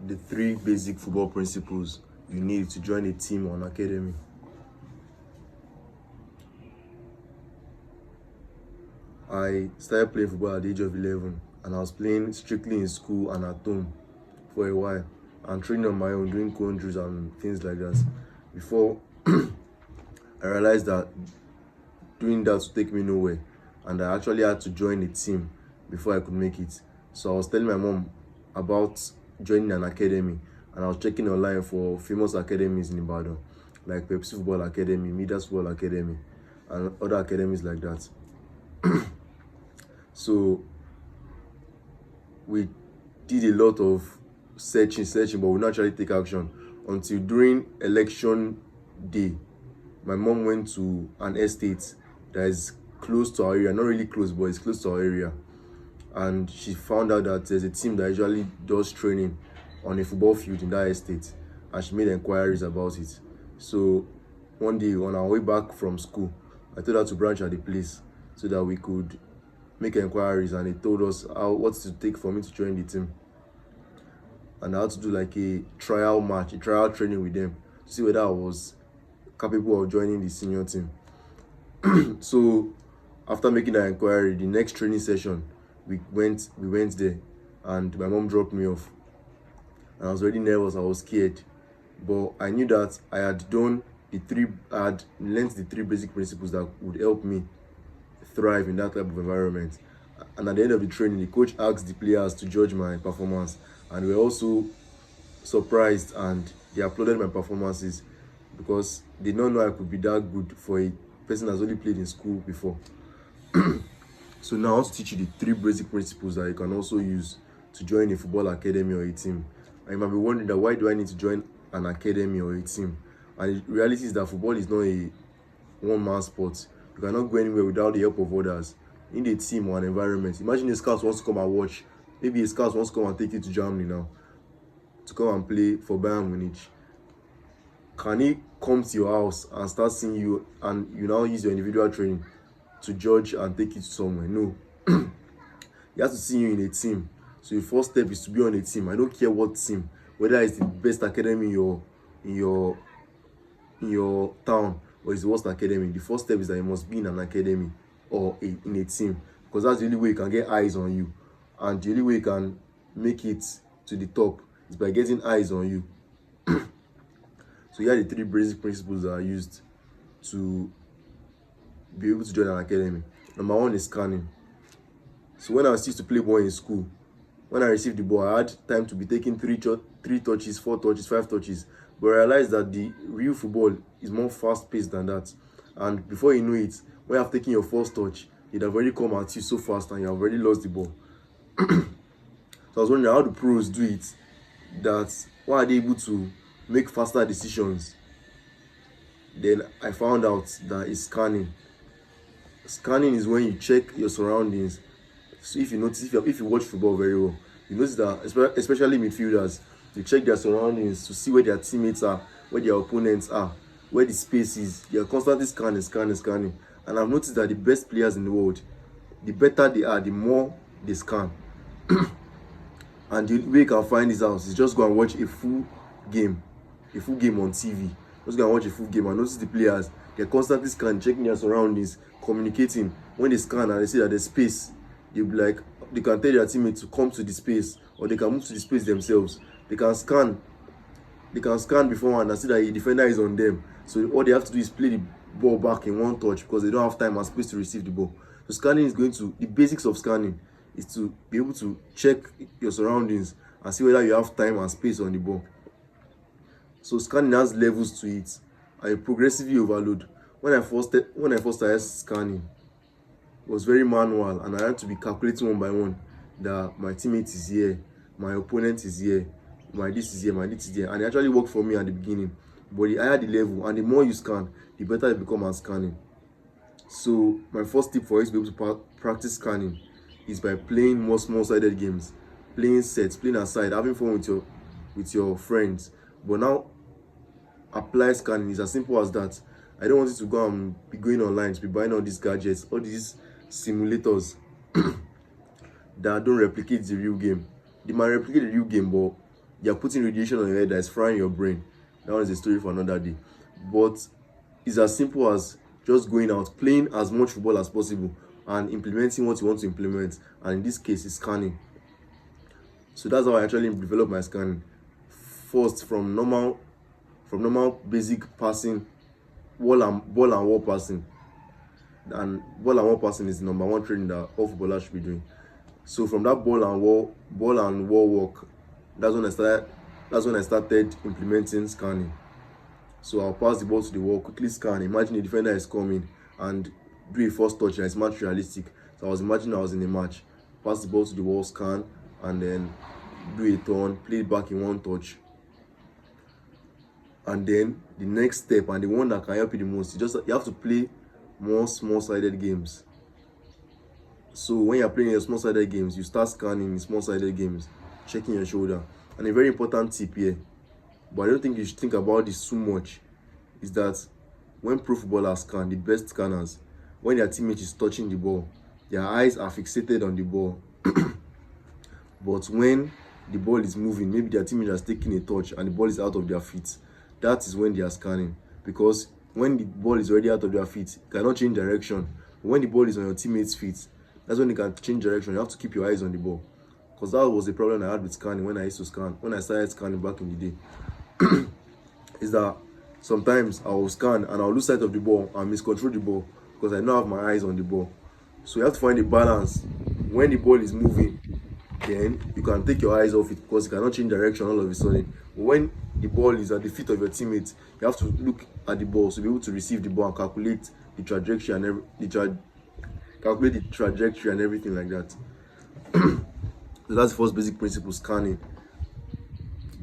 the 3 basic football principles you need to join a team or an academy. I started playing football at the age of 11, and I was playing strictly in school and at home for a while, and training on my own, doing countries and things like that. Before I realized that doing that would take me nowhere, and I actually had to join a team before I could make it. So I was telling my mom about joining an academy, and I was checking online for famous academies in Ibadan, like Pepsi Football Academy, Midas Football Academy, and other academies like that. So we did a lot of searching, but we didn't actually take action until during election day. My mom went to an estate that is close to our area, not really close, but it's close to our area, and she found out that there's a team that usually does training on a football field in that estate, and she made inquiries about it. So one day on our way back from school, I told her to branch at the place so that we could make inquiries, and they told us what to take for me to join the team. And I had to do like a trial match, a trial training with them to see whether I was capable of joining the senior team. So after making that inquiry, the next training session, we went there, and my mom dropped me off. And I was already nervous, I was scared. But I knew that I had learned the 3 basic principles that would help me thrive in that type of environment. And at the end of the training, the coach asked the players to judge my performance, and we were also surprised, and they applauded my performances because they did not know I could be that good for a person that's only played in school before. So now I want to teach you the 3 basic principles that you can also use to join a football academy or a team. And you might be wondering that why do I need to join an academy or a team? And the reality is that football is not a one-man sport. You cannot go anywhere without the help of others. In a team or an environment, imagine a scout wants to come and watch. Maybe a scout wants to come and take you to Germany now to come and play for Bayern Munich. Can he come to your house and start seeing you, and you now use your individual training to judge and take you to somewhere? No. He has to see you in a team. So your first step is to be on a team. I don't care what team, whether it's the best academy in your town or it's the worst academy. The first step is that you must be in an academy or in a team, because that's the only way you can get eyes on you, and the only way you can make it to the top is by getting eyes on you. So here are the 3 basic principles that are used to be able to join an academy. Number 1 is scanning. So when I was used to play ball in school, when I received the ball, I had time to be taking 3 touches, 4 touches, 5 touches. But I realized that the real football is more fast-paced than that. And before you know it, when you have taken your first touch, it have already come at you so fast and you have already lost the ball. So I was wondering, how do pros do it? Why are they able to make faster decisions? Then I found out that it's scanning. Scanning is when you check your surroundings. So if you notice, if you watch football very well, you notice that especially midfielders, they check their surroundings to see where their teammates are, where their opponents are, where the space is. They are constantly scanning. And I've noticed that the best players in the world, the better they are, the more they scan. And the way you can find this out is just go and watch a full game on TV. Just go and watch a full game and notice the players. They're constantly scanning, checking their surroundings, communicating. When they scan and they see that there's space, they'll be like, they can tell their teammates to come to the space, or they can move to the space themselves. They can scan beforehand and see that a defender is on them. So all they have to do is play the ball back in one touch, because they don't have time and space to receive the ball. So scanning is the basics of scanning is to be able to check your surroundings and see whether you have time and space on the ball. So scanning has levels to it, and you progressively overload. When I first started scanning, it was very manual, and I had to be calculating one by one that my teammate is here, my opponent is here, my this is here, my this is here. And it actually worked for me at the beginning. But the higher the level and the more you scan, the better you become at scanning. So my first tip for you to be able to practice scanning is by playing more small-sided games, playing sets, playing aside, having fun with your friends. But now apply scanning. Is as simple as that. I don't want you to go and be going online to be buying all these gadgets, all these simulators that don't replicate the real game. They might replicate the real game, but you're putting radiation on your head that is frying your brain. That one is a story for another day. But it's as simple as just going out, playing as much football as possible, and implementing what you want to implement. And in this case, it's scanning. So that's how I actually developed my scanning. First, from normal basic passing, ball and wall passing. And ball and wall passing is the number one training that all footballers should be doing. So from that ball and wall work, that's when I started implementing scanning. So I'll pass the ball to the wall, quickly scan, imagine a defender is coming, and do a first touch, and it's match realistic. So I was imagining I was in a match, pass the ball to the wall, scan, and then do a turn, play it back in one touch. And then the next step, and the one that can help you the most, you have to play more small-sided games. So when you're playing your small-sided games, you start scanning in small-sided games, checking your shoulder. And a very important tip here, but I don't think you should think about this too much, is that when pro footballers scan, the best scanners, when their teammate is touching the ball, their eyes are fixated on the ball. But when the ball is moving, maybe their teammate has taken a touch and the ball is out of their feet, that is when they are scanning. Because when the ball is already out of their feet, you cannot change direction. But when the ball is on your teammate's feet, that's when you can change direction. You have to keep your eyes on the ball. Because that was the problem I had with scanning when I used to scan. When I started scanning back in the day, is that sometimes I will scan and I'll lose sight of the ball and miscontrol the ball because I don't have my eyes on the ball. So you have to find a balance. When the ball is moving, then you can take your eyes off it because you cannot change direction all of a sudden. But when the ball is at the feet of your teammate, you have to look at the ball to be able to receive the ball and calculate the trajectory and everything like that. So that's the first basic principle, scanning.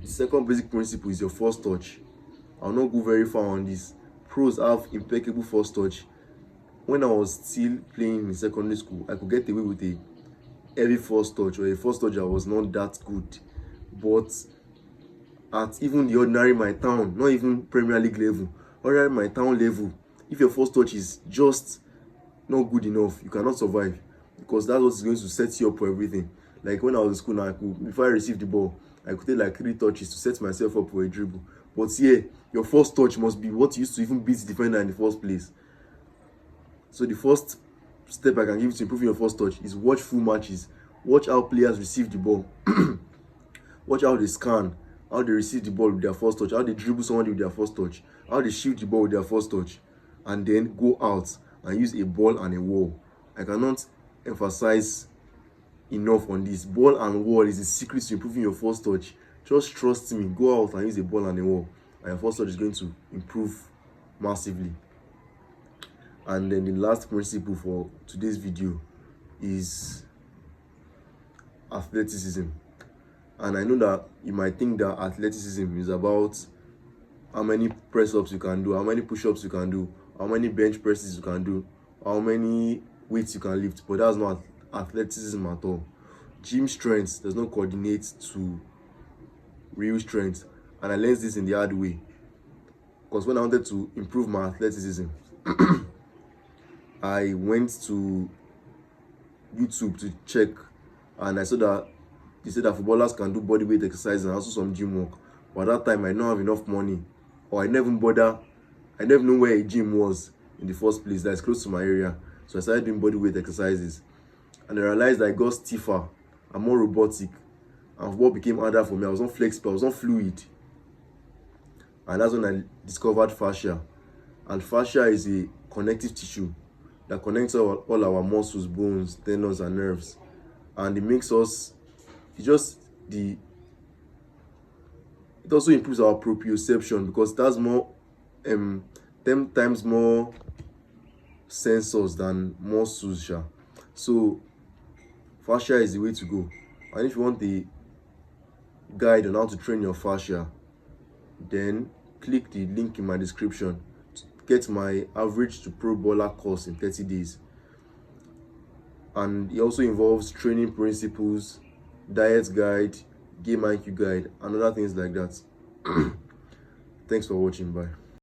The second basic principle is your first touch. I'll not go very far on this. Pros have impeccable first touch. When I was still playing in secondary school, I could get away with a heavy first touch, or a first touch that was not that good. But at even the ordinary my town, not even Premier League level, ordinary my town level, if your first touch is just not good enough, you cannot survive, because that's what's going to set you up for everything. Like when I was in school now, before I received the ball, I could take like 3 touches to set myself up for a dribble. But yeah, your first touch must be what you used to even beat the defender in the first place. So the first step I can give you to improving your first touch is watch full matches. Watch how players receive the ball. Watch how they scan, how they receive the ball with their first touch, how they dribble somebody with their first touch, how they shoot the ball with their first touch, and then go out and use a ball and a wall. I cannot emphasize enough on this. Ball and wall is the secret to improving your first touch. Just trust me, go out and use a ball and a wall, and your first touch is going to improve massively. And then the last principle for today's video is athleticism. And I know that you might think that athleticism is about how many press-ups you can do, how many push-ups you can do, how many bench presses you can do, how many weights you can lift, but that's not athleticism at all. Gym strength does not coordinate to real strength, and I learned this in the hard way, because when I wanted to improve my athleticism, I went to YouTube to check, and I saw that they said that footballers can do body weight exercise and also some gym work. But at that time, I don't have enough money, or I never knew where a gym was in the first place that's close to my area. So I started doing body weight exercises, and I realized that I got stiffer and more robotic, and football became harder for me. I was not flexible, I was not fluid. And that's when I discovered fascia. And fascia is a connective tissue that connects all our muscles, bones, tendons, and nerves. And it makes us, it also improves our proprioception, because it has more 10 times more sensors than muscles. So fascia is the way to go. And if you want the guide on how to train your fascia, then click the link in my description to get my average to pro baller course in 30 days. And it also involves training principles, diet guide, game IQ guide, and other things like that. Thanks for watching. Bye.